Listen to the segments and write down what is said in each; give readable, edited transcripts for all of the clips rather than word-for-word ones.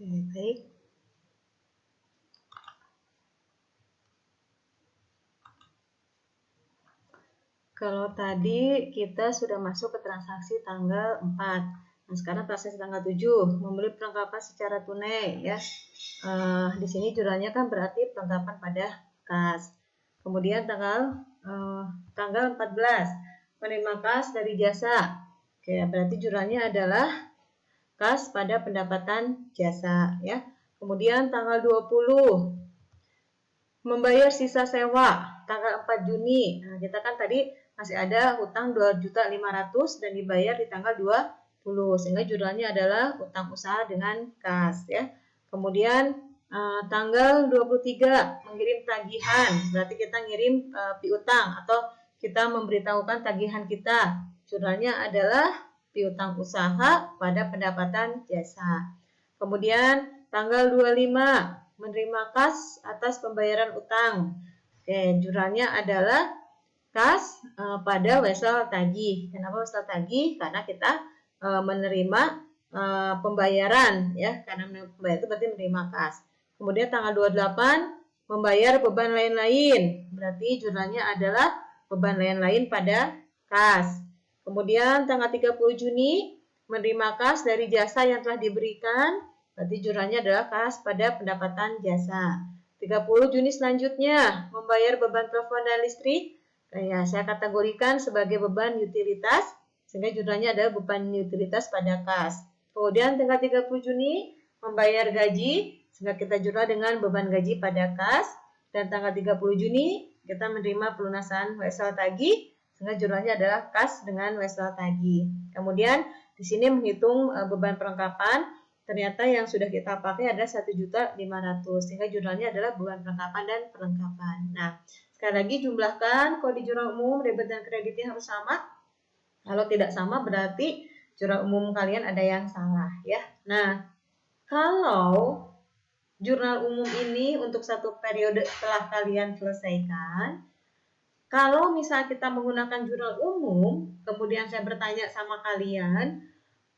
Oke, baik. Kalau tadi kita sudah masuk ke transaksi tanggal 4. Nah, sekarang transaksi tanggal 7, membeli perlengkapan secara tunai ya. Di sini jurnalnya kan berarti perlengkapan pada kas. Kemudian tanggal 14, menerima kas dari jasa. Oke, berarti jurnalnya adalah kas pada pendapatan jasa ya. Kemudian tanggal 20, membayar sisa sewa tanggal 4 Juni. Nah, kita kan tadi masih ada hutang 2.500.000 dan dibayar di tanggal 20, sehingga jurnalnya adalah hutang usaha dengan kas ya. Kemudian tanggal 23, mengirim tagihan, berarti kita ngirim piutang atau kita memberitahukan tagihan kita. Jurnalnya adalah piutang usaha pada pendapatan jasa. Kemudian tanggal 25, menerima kas atas pembayaran utang. Oke, jurnalnya adalah kas pada wesel tagih. Kenapa wesel tagih? Karena kita menerima pembayaran ya, karena pembayaran itu berarti menerima kas. Kemudian tanggal 28, membayar beban lain-lain. Berarti jurnalnya adalah beban lain-lain pada kas. Kemudian tanggal 30 Juni, menerima kas dari jasa yang telah diberikan. Berarti jurnalnya adalah kas pada pendapatan jasa. 30 Juni selanjutnya, membayar beban telepon dan listrik. Ya, saya kategorikan sebagai beban utilitas, sehingga jurnalnya adalah beban utilitas pada kas. Kemudian tanggal 30 Juni, membayar gaji, sehingga kita jurnal dengan beban gaji pada kas. Dan tanggal 30 Juni, kita menerima pelunasan wesel tagih, sehingga jurnalnya adalah kas dengan wesel tagih. Kemudian di sini menghitung beban perlengkapan. Ternyata yang sudah kita pakai ada 1.500.000, sehingga jurnalnya adalah beban perlengkapan dan perlengkapan. Nah, sekali lagi jumlahkan kode jurnal umum, debit dan kreditnya harus sama. Kalau tidak sama berarti jurnal umum kalian ada yang salah ya. Nah, kalau jurnal umum ini untuk satu periode telah kalian selesaikan, kalau misalnya kita menggunakan jurnal umum, kemudian saya bertanya sama kalian,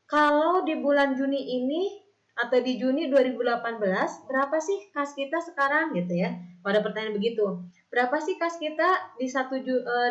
kalau di bulan Juni ini atau di Juni 2018, berapa sih kas kita sekarang gitu ya? Pada pertanyaan begitu. Berapa sih kas kita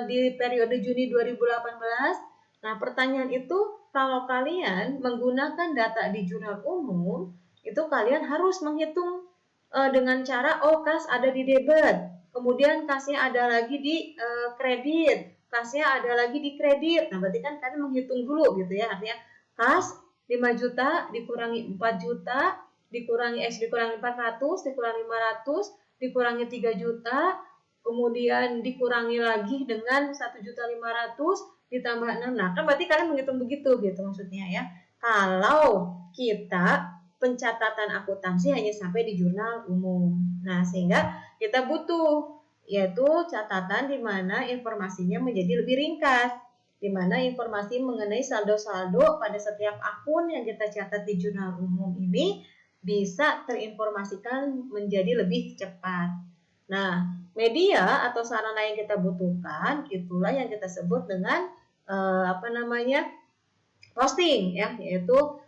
di periode Juni 2018? Nah, pertanyaan itu kalau kalian menggunakan data di jurnal umum, itu kalian harus menghitung dengan cara kas ada di debit, kemudian kasnya ada lagi di kredit, kasnya ada lagi di kredit. Nah, berarti kan kalian menghitung dulu gitu ya. Artinya kas 5 juta dikurangi 4 juta, dikurangi 400, dikurangi 500, dikurangi 3 juta, kemudian dikurangi lagi dengan 1.500.000 ditambah 6. Nah, kan berarti kalian menghitung begitu gitu maksudnya ya. Kalau kita pencatatan akuntansi hanya sampai di jurnal umum. Nah, sehingga kita butuh yaitu catatan di mana informasinya menjadi lebih ringkas, di mana informasi mengenai saldo-saldo pada setiap akun yang kita catat di jurnal umum ini bisa terinformasikan menjadi lebih cepat. Nah, media atau sarana yang kita butuhkan itulah yang kita sebut dengan posting ya, yaitu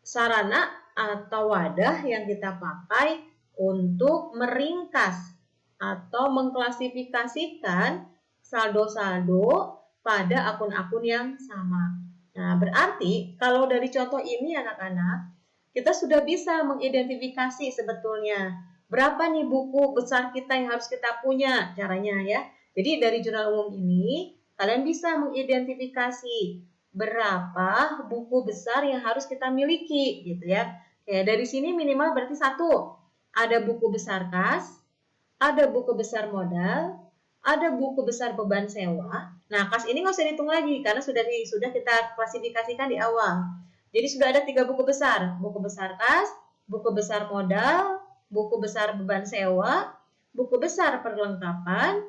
sarana atau wadah yang kita pakai untuk meringkas atau mengklasifikasikan saldo-saldo pada akun-akun yang sama. Nah, berarti kalau dari contoh ini anak-anak, kita sudah bisa mengidentifikasi sebetulnya berapa nih buku besar kita yang harus kita punya caranya ya. Jadi dari jurnal umum ini kalian bisa mengidentifikasi berapa buku besar yang harus kita miliki gitu ya. Oke, dari sini minimal berarti 1, ada buku besar kas, ada buku besar modal, ada buku besar beban sewa. Nah, kas ini nggak usah dihitung lagi karena sudah kita klasifikasikan di awal. Jadi sudah ada 3 buku besar kas, buku besar modal, buku besar beban sewa, buku besar perlengkapan,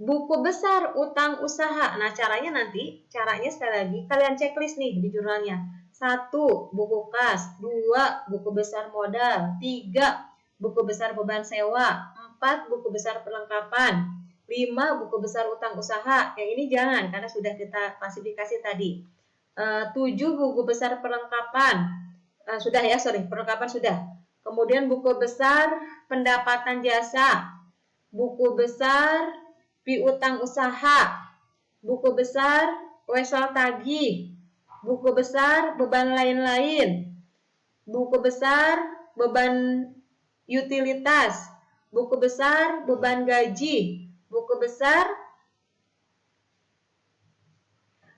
buku besar utang usaha. Nah, caranya sekali lagi kalian checklist nih di jurnalnya. 1, buku kas, 2, buku besar modal, 3, buku besar beban sewa, 4, buku besar perlengkapan, 5, buku besar utang usaha. Yang ini jangan karena sudah kita klasifikasi tadi. 7, buku besar perlengkapan, Sudah ya, sorry, perlengkapan sudah. Kemudian buku besar pendapatan jasa, buku besar piutang usaha, buku besar wesel tagih, buku besar beban lain-lain, buku besar beban utilitas, buku besar beban gaji, buku besar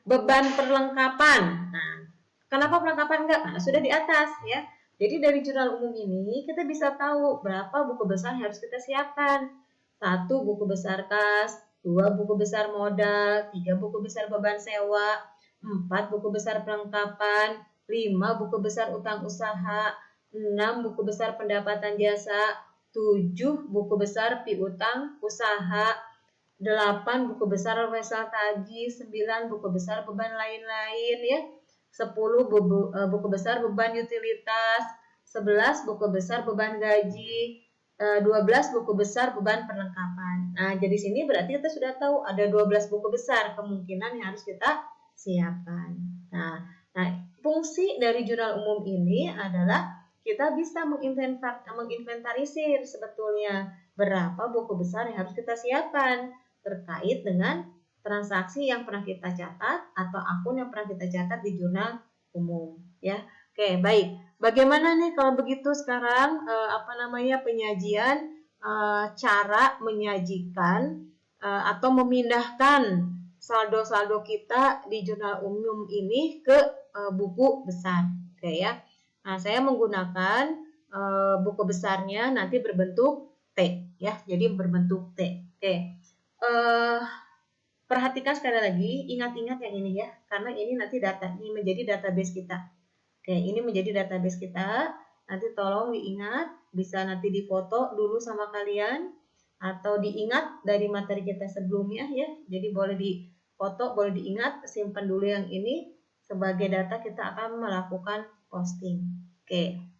beban perlengkapan. Nah, kenapa perlengkapan enggak? Nah, sudah di atas ya. Jadi dari jurnal umum ini kita bisa tahu berapa buku besar yang harus kita siapkan. 1 buku besar kas, 2 buku besar modal, 3 buku besar beban sewa, 4 buku besar perlengkapan, 5 buku besar utang usaha, 6 buku besar pendapatan jasa, 7 buku besar piutang usaha, 8 buku besar wesel tagih, 9 buku besar beban lain-lain ya. 10 buku besar beban utilitas, 11 buku besar beban gaji, 12 buku besar beban perlengkapan. Nah, jadi sini berarti kita sudah tahu ada 12 buku besar kemungkinan yang harus kita siapkan. Nah, fungsi dari jurnal umum ini adalah kita bisa menginventarisir sebetulnya berapa buku besar yang harus kita siapkan terkait dengan transaksi yang pernah kita catat atau akun yang pernah kita catat di jurnal umum ya. Oke, baik. Bagaimana nih kalau begitu sekarang penyajian cara menyajikan atau memindahkan saldo-saldo kita di jurnal umum ini ke buku besar. Oke ya. Nah, saya menggunakan buku besarnya nanti berbentuk T ya. Jadi berbentuk T. Oke. Perhatikan sekali lagi, ingat-ingat yang ini ya, karena ini nanti ini menjadi database kita. Oke, ini menjadi database kita. Nanti tolong diingat, bisa nanti difoto dulu sama kalian atau diingat dari materi kita sebelumnya ya. Jadi boleh difoto, boleh diingat, simpan dulu yang ini sebagai data kita akan melakukan posting. Oke.